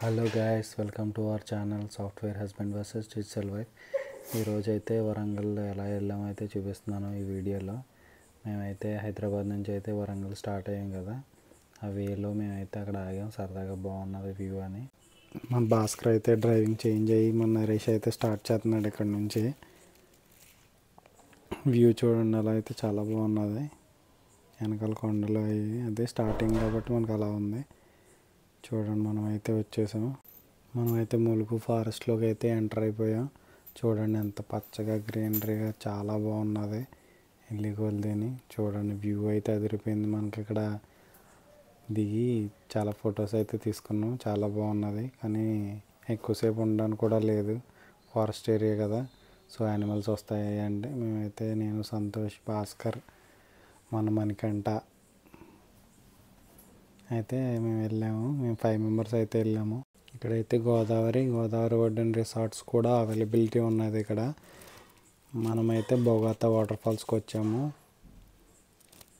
Hello guys, welcome to our channel software husband versus digital wife. ఈరోజు అయితే వరంగల్ ఎలా వెళ్ళామో అయితే చూపిస్తున్నాను ఈ వీడియోలో. మేమైతే హైదరాబాద్ నుంచి అయితే వరంగల్ స్టార్ట్ అయ్యాం కదా. ఆ వేలో మేమైతే అక్కడ ఆగాం, సరదాగా బాగున్నది వ్యూ అని. మన భాస్కర్ అయితే డ్రైవింగ్ చేంజ్ అయ్యి మన నరేష్ అయితే స్టార్ట్ చేస్తున్నాడు ఇక్కడ నుంచి. వ్యూ చూడండి, అలా అయితే చాలా బాగున్నది. వెనకాల కొండలు అవి అదే స్టార్టింగ్ కాబట్టి మనకు అలా ఉంది. చూడండి, మనమైతే వచ్చేసాం. మనమైతే ములుగు ఫారెస్ట్లోకి అయితే ఎంటర్ అయిపోయాం. చూడండి ఎంత పచ్చగా గ్రీనరీగా చాలా బాగున్నది. ఎల్లిగోల్దేని చూడండి, వ్యూ అయితే అదిరిపోయింది. మనకి ఇక్కడ దిగి చాలా ఫొటోస్ అయితే తీసుకున్నాం, చాలా బాగున్నది. కానీ ఎక్కువసేపు ఉండడానికి కూడా లేదు, ఫారెస్ట్ ఏరియా కదా, సో యానిమల్స్ వస్తాయి అంటే మేమైతే నేను, సంతోష్, భాస్కర్, మన మణికంఠ అయితే మేము వెళ్ళాము. మేము 5 మెంబర్స్ అయితే వెళ్ళాము. ఇక్కడైతే గోదావరి ఒడ్డున రిసార్ట్స్ కూడా అవైలబిలిటీ ఉన్నది ఇక్కడ. మనమైతే బొగాతా వాటర్ ఫాల్స్కి వచ్చాము.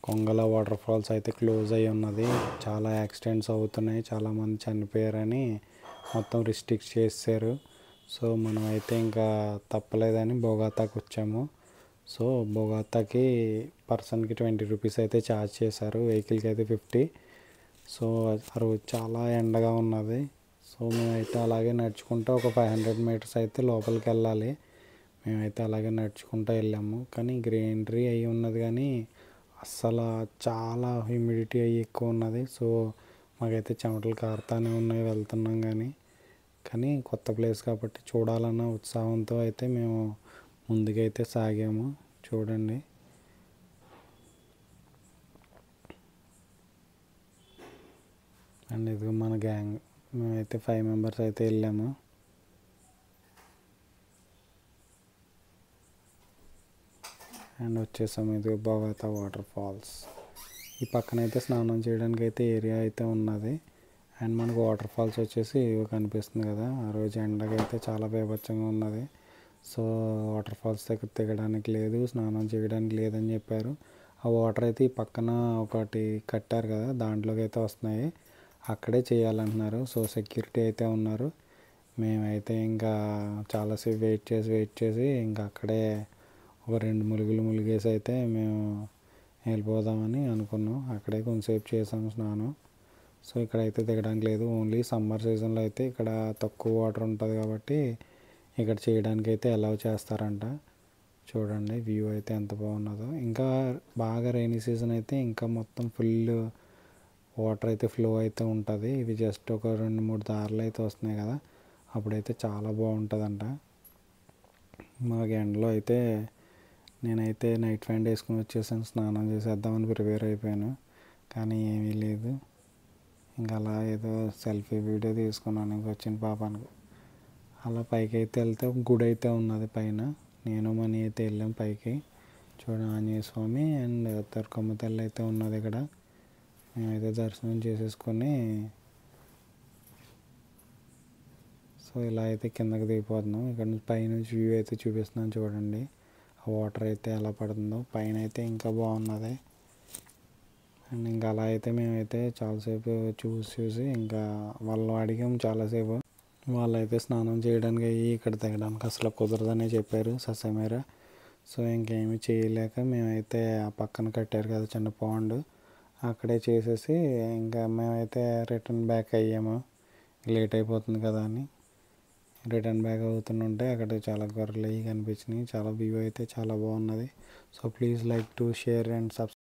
కొంగల వాటర్ ఫాల్స్ అయితే క్లోజ్ అయ్యి ఉన్నది. చాలా యాక్సిడెంట్స్ అవుతున్నాయి, చాలామంది చనిపోయారని మొత్తం రిస్ట్రిక్ట్ చేశారు. సో మనమైతే ఇంకా తప్పలేదని బొగాతాకి వచ్చాము. సో బొగాతాకి పర్సన్కి 20 రూపీస్ అయితే ఛార్జ్ చేశారు, వెహికల్కి అయితే 50. సో ఆ రోజు చాలా ఎండగా ఉన్నది. సో మేమైతే అలాగే నడుచుకుంటూ ఒక 500 మీటర్స్ అయితే లోపలికి వెళ్ళాలి. మేమైతే అలాగే నడుచుకుంటూ వెళ్ళాము. కానీ గ్రీనరీ అయి ఉన్నది, కానీ అస్సలు చాలా హ్యూమిడిటీ అయ్యి ఎక్కువ ఉన్నది. సో మాకైతే చెమటలు కారుతానే ఉన్నాయి వెళ్తున్నాం. కానీ కొత్త ప్లేస్ కాబట్టి చూడాలన్న ఉత్సాహంతో అయితే మేము ముందుకైతే సాగాము. చూడండి, అండ్ ఇదిగో మన గ్యాంగ్. మేమైతే 5 మెంబర్స్ అయితే వెళ్ళాము. అండ్ వచ్చేసాము. ఇదిగో బొగాతా వాటర్ ఫాల్స్. ఈ పక్కన అయితే స్నానం చేయడానికి అయితే ఏరియా అయితే ఉన్నది. అండ్ మనకు వాటర్ ఫాల్స్ వచ్చేసి కనిపిస్తుంది కదా. ఆ రోజు ఎండకైతే చాలా బీభత్సంగా ఉన్నది. సో వాటర్ ఫాల్స్ దగ్గర దిగడానికి లేదు, స్నానం చేయడానికి లేదని చెప్పారు. ఆ వాటర్ అయితే ఈ పక్కన ఒకటి కట్టారు కదా, దాంట్లోకి అయితే వస్తున్నాయి, అక్కడే చేయాలంటున్నారు. సో సెక్యూరిటీ అయితే ఉన్నారు. మేమైతే ఇంకా చాలాసేపు వెయిట్ చేసి ఇంకా అక్కడే ఒక 2 ములుగులు ములిగేసి అయితే మేము వెళ్ళిపోదామని అనుకున్నాం. అక్కడే కొంచెంసేపు చేసాము స్నానం. సో ఇక్కడైతే దిగడానికి లేదు, ఓన్లీ సమ్మర్ సీజన్లో అయితే ఇక్కడ తక్కువ వాటర్ ఉంటుంది కాబట్టి ఇక్కడ చేయడానికి అయితే అలౌ చేస్తారంట. చూడండి వ్యూ అయితే ఎంత బాగున్నదో. ఇంకా బాగా రైనీ సీజన్ అయితే ఇంకా మొత్తం ఫుల్ వాటర్ అయితే ఫ్లో అయితే ఉంటుంది. ఇవి జస్ట్ ఒక 2-3 దారులు అయితే వస్తున్నాయి కదా, అప్పుడైతే చాలా బాగుంటుందంట. మాకు ఎండలో అయితే నేనైతే నైట్ ప్యాంట్ వేసుకుని వచ్చేసాను, స్నానం చేసేద్దామని ప్రిపేర్ అయిపోయాను. కానీ ఏమీ లేదు. ఇంకా అలా ఏదో సెల్ఫీ వీడియో తీసుకున్నాను ఇంక వచ్చిన పాపానికి. అలా పైకి అయితే వెళ్తే గుడి అయితే ఉన్నది పైన. నేను మనీ అయితే వెళ్ళాం పైకి. చూడండి, ఆంజనేయ స్వామి అండ్ తుర్కమ్మ తల్లి అయితే ఉన్నది ఇక్కడ. మేమైతే దర్శనం చేసేసుకొని సో ఇలా అయితే కిందకి దిగిపోతున్నాం. ఇక్కడ నుంచి పైనుంచి వ్యూ అయితే చూపిస్తున్నాను చూడండి. ఆ వాటర్ అయితే ఎలా పడుతుందో పైన అయితే ఇంకా బాగున్నది. అండ్ ఇంకా అలా అయితే మేమైతే చాలాసేపు చూసి ఇంకా వాళ్ళు అడిగాము చాలాసేపు. వాళ్ళైతే స్నానం చేయడానికి అయ్యి ఇక్కడ దిగడానికి అసలు కుదరదనే చెప్పారు, ససేమేర. సో ఇంకేమీ చేయలేక మేమైతే ఆ పక్కన కట్టారు కదా చిన్న పాండ్, అక్కడే చేసేసి ఇంకా మేమైతే రిటర్న్ బ్యాక్ అయ్యాము. లేట్ అయిపోతుంది కదా అని రిటర్న్ బ్యాక్ అవుతుంటే అక్కడ చాలా గొర్రెలు అవి కనిపించినాయి. చాలా వ్యూ అయితే చాలా బాగున్నది. So please like to share and subscribe.